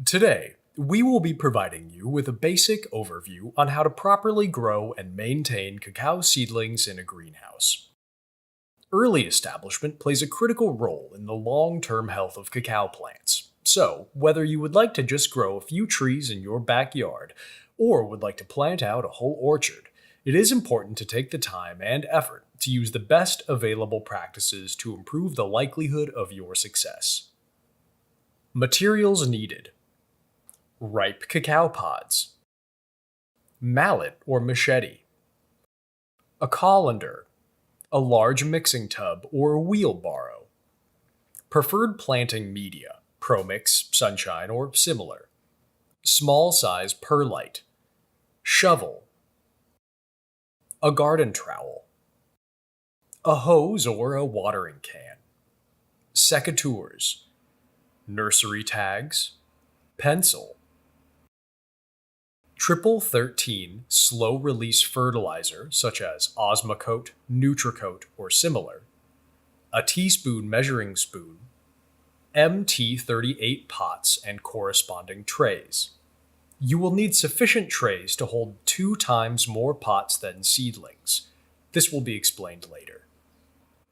Today, we will be providing you with a basic overview on how to properly grow and maintain cacao seedlings in a greenhouse. Early establishment plays a critical role in the long-term health of cacao plants. So, whether you would like to just grow a few trees in your backyard or would like to plant out a whole orchard, it is important to take the time and effort to use the best available practices to improve the likelihood of your success. Materials needed: ripe cacao pods, mallet or machete, a colander, a large mixing tub or wheelbarrow, preferred planting media, ProMix, Sunshine, or similar, small size perlite, shovel, a garden trowel, a hose or a watering can, secateurs, nursery tags, pencil, Triple 13 slow-release fertilizer such as Osmocote, Nutricote, or similar, a teaspoon measuring spoon, MT38 pots and corresponding trays. You will need sufficient trays to hold 2 times more pots than seedlings. This will be explained later.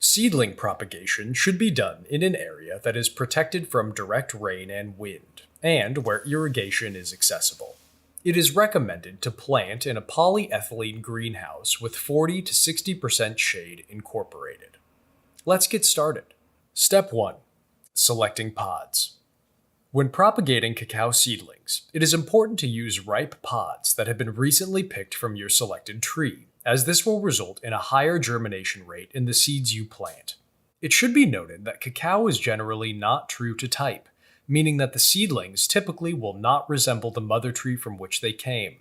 Seedling propagation should be done in an area that is protected from direct rain and wind, and where irrigation is accessible. It is recommended to plant in a polyethylene greenhouse with 40 to 60% shade incorporated. Let's get started. Step 1. Selecting pods. When propagating cacao seedlings, it is important to use ripe pods that have been recently picked from your selected tree, as this will result in a higher germination rate in the seeds you plant. It should be noted that cacao is generally not true to type, meaning that the seedlings typically will not resemble the mother tree from which they came.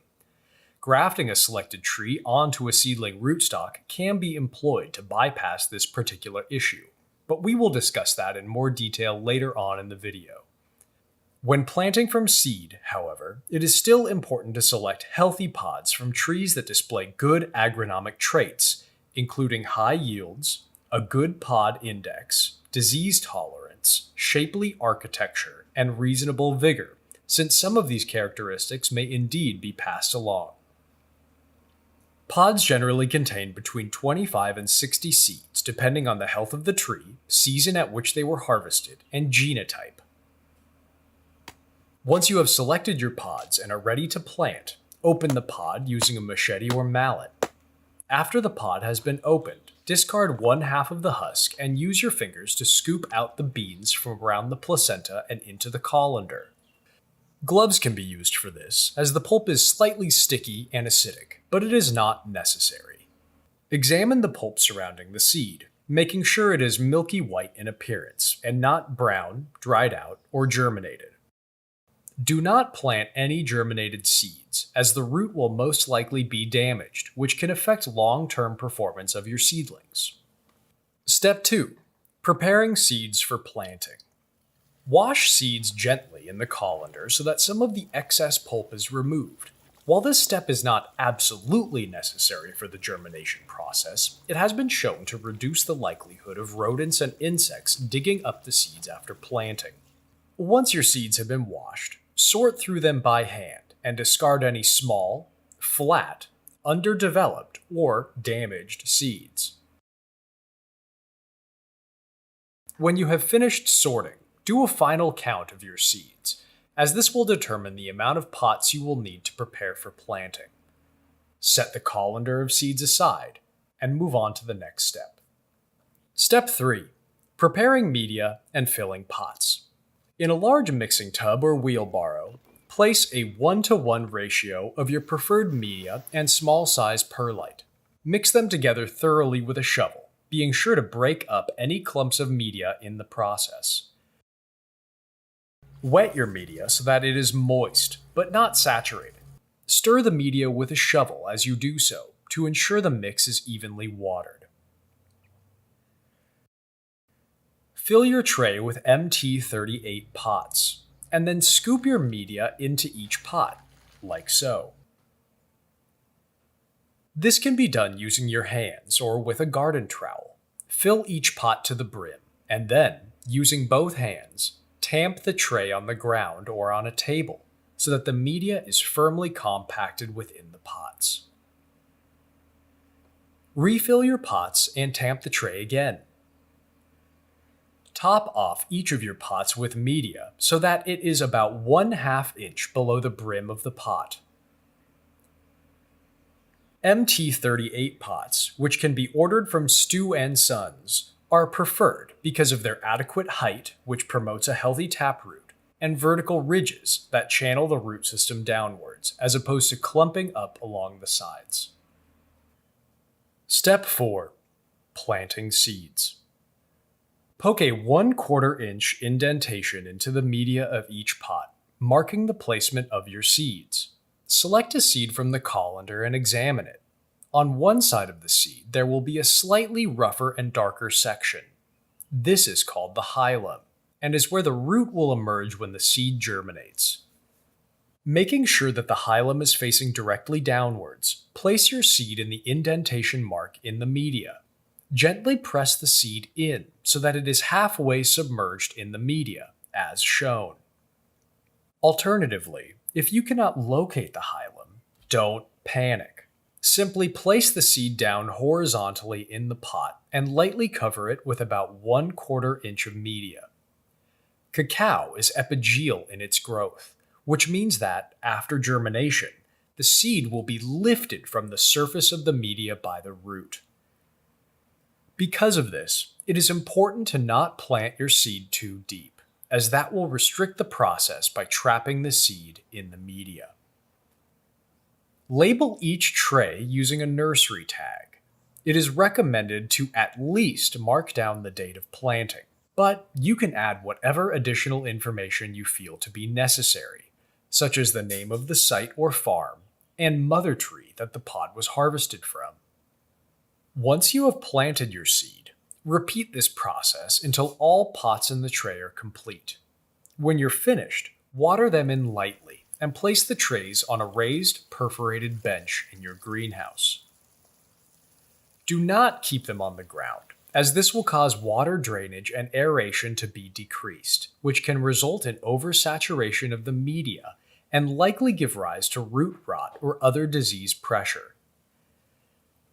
Grafting a selected tree onto a seedling rootstock can be employed to bypass this particular issue, but we will discuss that in more detail later on in the video. When planting from seed, however, it is still important to select healthy pods from trees that display good agronomic traits, including high yields, a good pod index, disease tolerance, shapely architecture, and reasonable vigor, since some of these characteristics may indeed be passed along. Pods generally contain between 25 and 60 seeds, depending on the health of the tree, season at which they were harvested, and genotype. Once you have selected your pods and are ready to plant, open the pod using a machete or mallet. After the pod has been opened, discard one half of the husk and use your fingers to scoop out the beans from around the placenta and into the colander. Gloves can be used for this, as the pulp is slightly sticky and acidic, but it is not necessary. Examine the pulp surrounding the seed, making sure it is milky white in appearance and not brown, dried out, or germinated. Do not plant any germinated seeds, as the root will most likely be damaged, which can affect long-term performance of your seedlings. Step 2. Preparing seeds for planting. Wash seeds gently in the colander so that some of the excess pulp is removed. While this step is not absolutely necessary for the germination process, it has been shown to reduce the likelihood of rodents and insects digging up the seeds after planting. Once your seeds have been washed, sort through them by hand and discard any small, flat, underdeveloped, or damaged seeds. When you have finished sorting, do a final count of your seeds, as this will determine the amount of pots you will need to prepare for planting. Set the colander of seeds aside and move on to the next step. Step 3. Preparing media and filling pots. In a large mixing tub or wheelbarrow, place a 1-to-1 ratio of your preferred media and small size perlite. Mix them together thoroughly with a shovel, being sure to break up any clumps of media in the process. Wet your media so that it is moist, but not saturated. Stir the media with a shovel as you do so, to ensure the mix is evenly watered. Fill your tray with MT38 pots, and then scoop your media into each pot, like so. This can be done using your hands or with a garden trowel. Fill each pot to the brim, and then, using both hands, tamp the tray on the ground or on a table so that the media is firmly compacted within the pots. Refill your pots and tamp the tray again. Top off each of your pots with media so that it is about 1/2 inch below the brim of the pot. MT38 pots, which can be ordered from Stew and Sons, are preferred because of their adequate height, which promotes a healthy taproot, and vertical ridges that channel the root system downwards, as opposed to clumping up along the sides. Step 4. Planting seeds. Poke a 1/4 inch indentation into the media of each pot, marking the placement of your seeds. Select a seed from the colander and examine it. On one side of the seed, there will be a slightly rougher and darker section. This is called the hilum, and is where the root will emerge when the seed germinates. Making sure that the hilum is facing directly downwards, place your seed in the indentation mark in the media. Gently press the seed in so that it is halfway submerged in the media, as shown. Alternatively, if you cannot locate the hilum, don't panic. Simply place the seed down horizontally in the pot and lightly cover it with about 1/4 inch of media. Cacao is epigeal in its growth, which means that, after germination, the seed will be lifted from the surface of the media by the root. Because of this, it is important to not plant your seed too deep, as that will restrict the process by trapping the seed in the media. Label each tray using a nursery tag. It is recommended to at least mark down the date of planting, but you can add whatever additional information you feel to be necessary, such as the name of the site or farm and mother tree that the pod was harvested from. Once you have planted your seed, repeat this process until all pots in the tray are complete. When you're finished, water them in lightly and place the trays on a raised, perforated bench in your greenhouse. Do not keep them on the ground, as this will cause water drainage and aeration to be decreased, which can result in oversaturation of the media and likely give rise to root rot or other disease pressure.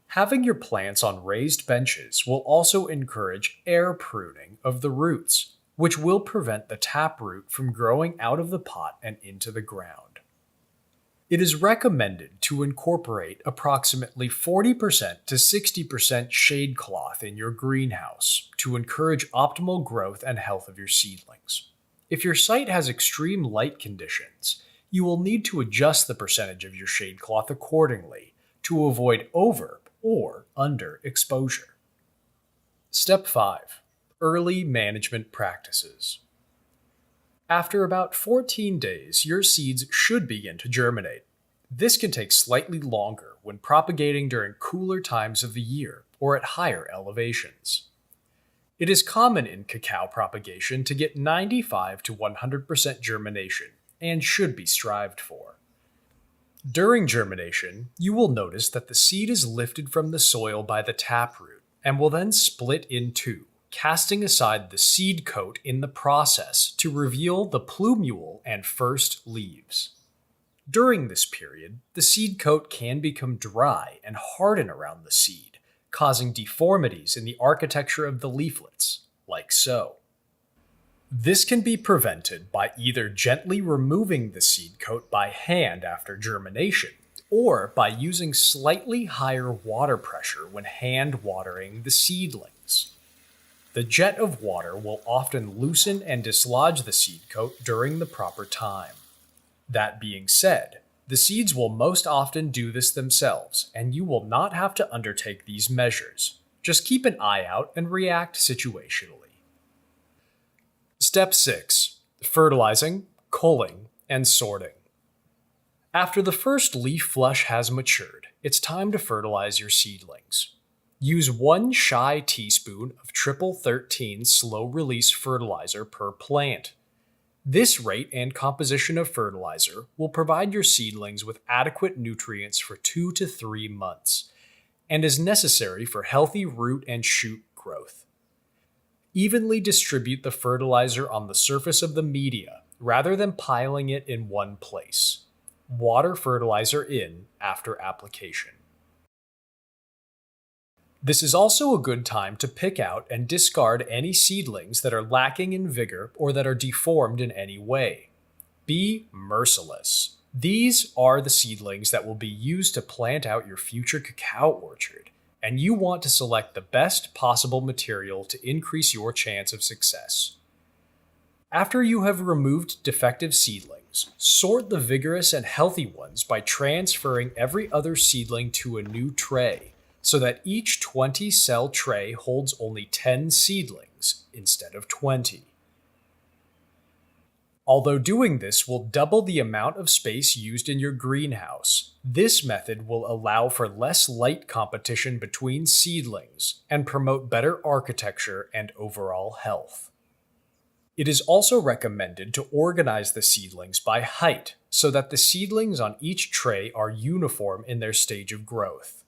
Having your plants on raised benches will also encourage air pruning of the roots, which will prevent the taproot from growing out of the pot and into the ground. It is recommended to incorporate approximately 40% to 60% shade cloth in your greenhouse to encourage optimal growth and health of your seedlings. If your site has extreme light conditions, you will need to adjust the percentage of your shade cloth accordingly to avoid over or under exposure. Step 5. Early management practices. After about 14 days, your seeds should begin to germinate. This can take slightly longer when propagating during cooler times of the year or at higher elevations. It is common in cacao propagation to get 95 to 100% germination and should be strived for. During germination, you will notice that the seed is lifted from the soil by the taproot and will then split in two, casting aside the seed coat in the process to reveal the plumule and first leaves. During this period, the seed coat can become dry and harden around the seed, causing deformities in the architecture of the leaflets, like so. This can be prevented by either gently removing the seed coat by hand after germination, or by using slightly higher water pressure when hand watering the seedlings. The jet of water will often loosen and dislodge the seed coat during the proper time. That being said, the seeds will most often do this themselves, and you will not have to undertake these measures. Just keep an eye out and react situationally. Step 6. Fertilizing, culling, and sorting. After the first leaf flush has matured, it's time to fertilize your seedlings. Use 1 shy teaspoon of triple 13 slow-release fertilizer per plant. This rate and composition of fertilizer will provide your seedlings with adequate nutrients for 2 to 3 months, and is necessary for healthy root and shoot growth. Evenly distribute the fertilizer on the surface of the media rather than piling it in one place. Water fertilizer in after application. This is also a good time to pick out and discard any seedlings that are lacking in vigor or that are deformed in any way. Be merciless. These are the seedlings that will be used to plant out your future cacao orchard, and you want to select the best possible material to increase your chance of success. After you have removed defective seedlings, sort the vigorous and healthy ones by transferring every other seedling to a new tray, so that each 20-cell tray holds only 10 seedlings instead of 20. Although doing this will double the amount of space used in your greenhouse, this method will allow for less light competition between seedlings and promote better architecture and overall health. It is also recommended to organize the seedlings by height so that the seedlings on each tray are uniform in their stage of growth.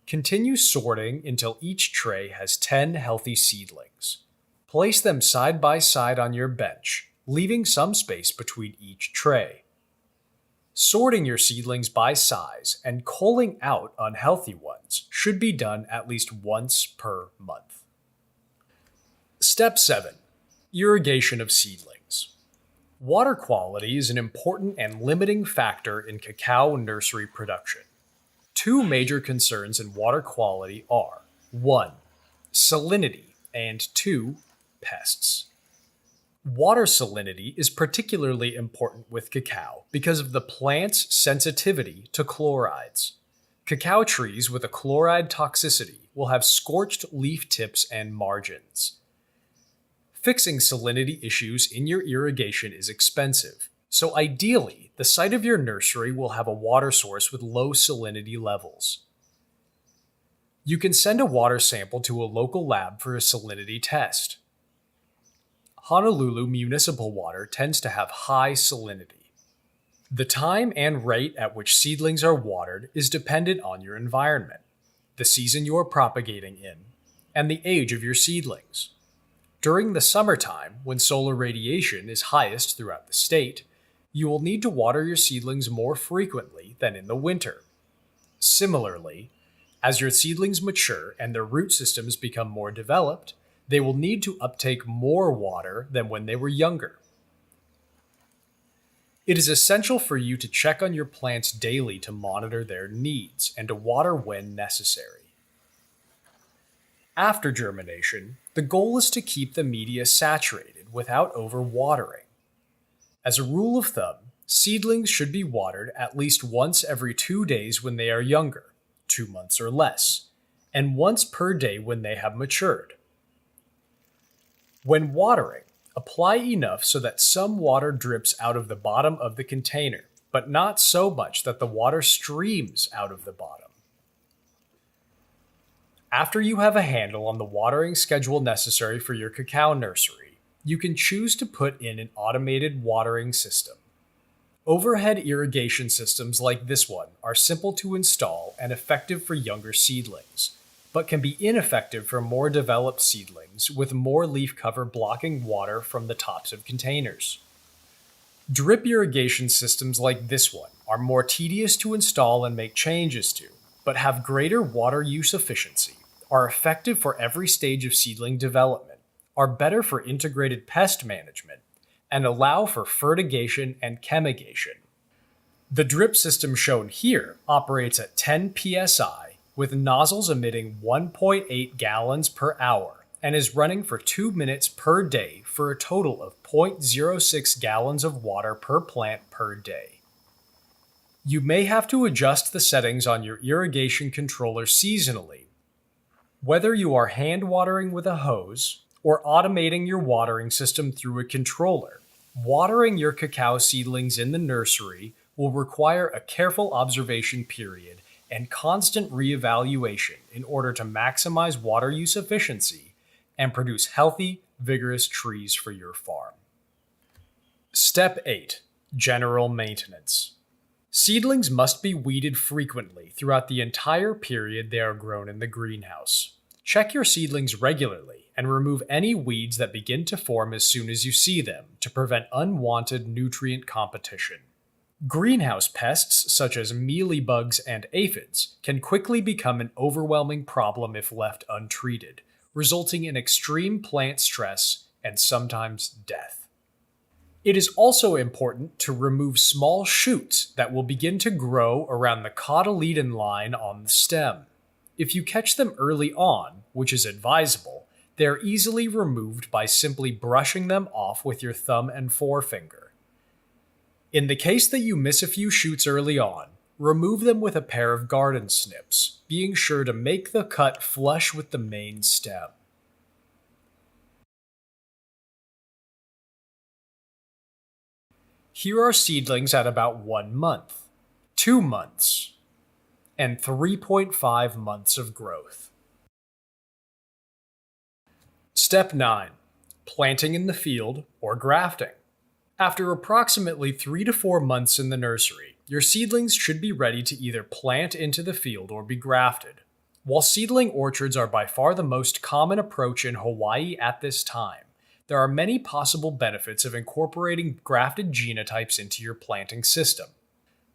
Continue sorting until each tray has 10 healthy seedlings. Place them side by side on your bench, leaving some space between each tray. Sorting your seedlings by size and culling out unhealthy ones should be done at least once per month. Step 7. Irrigation of seedlings. Water quality is an important and limiting factor in cacao nursery production. Two major concerns in water quality are 1. Salinity and 2. Pests. Water salinity is particularly important with cacao because of the plant's sensitivity to chlorides. Cacao trees with a chloride toxicity will have scorched leaf tips and margins. Fixing salinity issues in your irrigation is expensive, so ideally, the site of your nursery will have a water source with low salinity levels. You can send a water sample to a local lab for a salinity test. Honolulu municipal water tends to have high salinity. The time and rate at which seedlings are watered is dependent on your environment, the season you are propagating in, and the age of your seedlings. During the summertime, when solar radiation is highest throughout the state, you will need to water your seedlings more frequently than in the winter. Similarly, as your seedlings mature and their root systems become more developed, they will need to uptake more water than when they were younger. It is essential for you to check on your plants daily to monitor their needs and to water when necessary. After germination, the goal is to keep the media saturated without overwatering. As a rule of thumb, seedlings should be watered at least once every 2 days when they are younger, 2 months or less, and once per day when they have matured. When watering, apply enough so that some water drips out of the bottom of the container, but not so much that the water streams out of the bottom. After you have a handle on the watering schedule necessary for your cacao nursery, you can choose to put in an automated watering system. Overhead irrigation systems like this one are simple to install and effective for younger seedlings, but can be ineffective for more developed seedlings with more leaf cover blocking water from the tops of containers. Drip irrigation systems like this one are more tedious to install and make changes to, but have greater water use efficiency, are effective for every stage of seedling development, are better for integrated pest management, and allow for fertigation and chemigation. The drip system shown here operates at 10 psi with nozzles emitting 1.8 gallons per hour and is running for 2 minutes per day for a total of 0.06 gallons of water per plant per day. You may have to adjust the settings on your irrigation controller seasonally. Whether you are hand watering with a hose or automating your watering system through a controller, watering your cacao seedlings in the nursery will require a careful observation period and constant reevaluation in order to maximize water use efficiency and produce healthy, vigorous trees for your farm. Step 8. General maintenance. Seedlings must be weeded frequently throughout the entire period they are grown in the greenhouse. Check your seedlings regularly and remove any weeds that begin to form as soon as you see them to prevent unwanted nutrient competition. Greenhouse pests such as mealybugs and aphids can quickly become an overwhelming problem if left untreated, resulting in extreme plant stress and sometimes death. It is also important to remove small shoots that will begin to grow around the cotyledon line on the stem. If you catch them early on, which is advisable, they are easily removed by simply brushing them off with your thumb and forefinger. In the case that you miss a few shoots early on, remove them with a pair of garden snips, being sure to make the cut flush with the main stem. Here are seedlings at about 1 month, 2 months, and 3.5 months of growth. Step 9. Planting in the field or grafting. After approximately 3 to 4 months in the nursery, your seedlings should be ready to either plant into the field or be grafted. While seedling orchards are by far the most common approach in Hawaii at this time, there are many possible benefits of incorporating grafted genotypes into your planting system.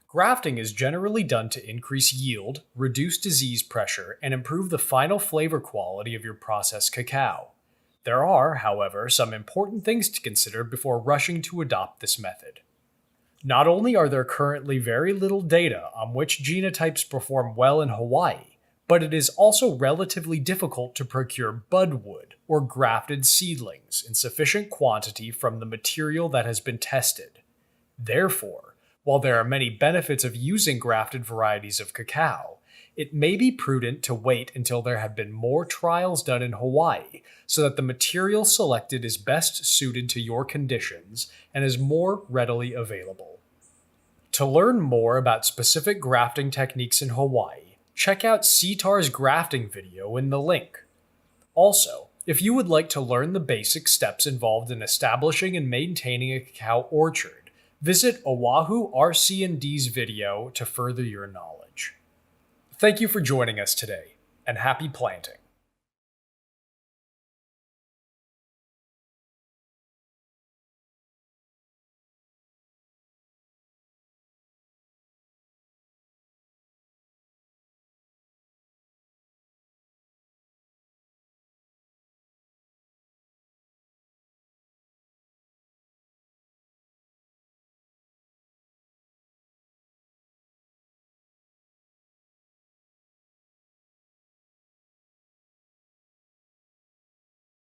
Grafting is generally done to increase yield, reduce disease pressure, and improve the final flavor quality of your processed cacao. There are, however, some important things to consider before rushing to adopt this method. Not only are there currently very little data on which genotypes perform well in Hawaii, but it is also relatively difficult to procure budwood or grafted seedlings in sufficient quantity from the material that has been tested. Therefore, while there are many benefits of using grafted varieties of cacao, it may be prudent to wait until there have been more trials done in Hawaii so that the material selected is best suited to your conditions and is more readily available. To learn more about specific grafting techniques in Hawaii, check out CTAR's grafting video in the link. Also, if you would like to learn the basic steps involved in establishing and maintaining a cacao orchard, visit Oahu RC&D's video to further your knowledge. Thank you for joining us today, and happy planting!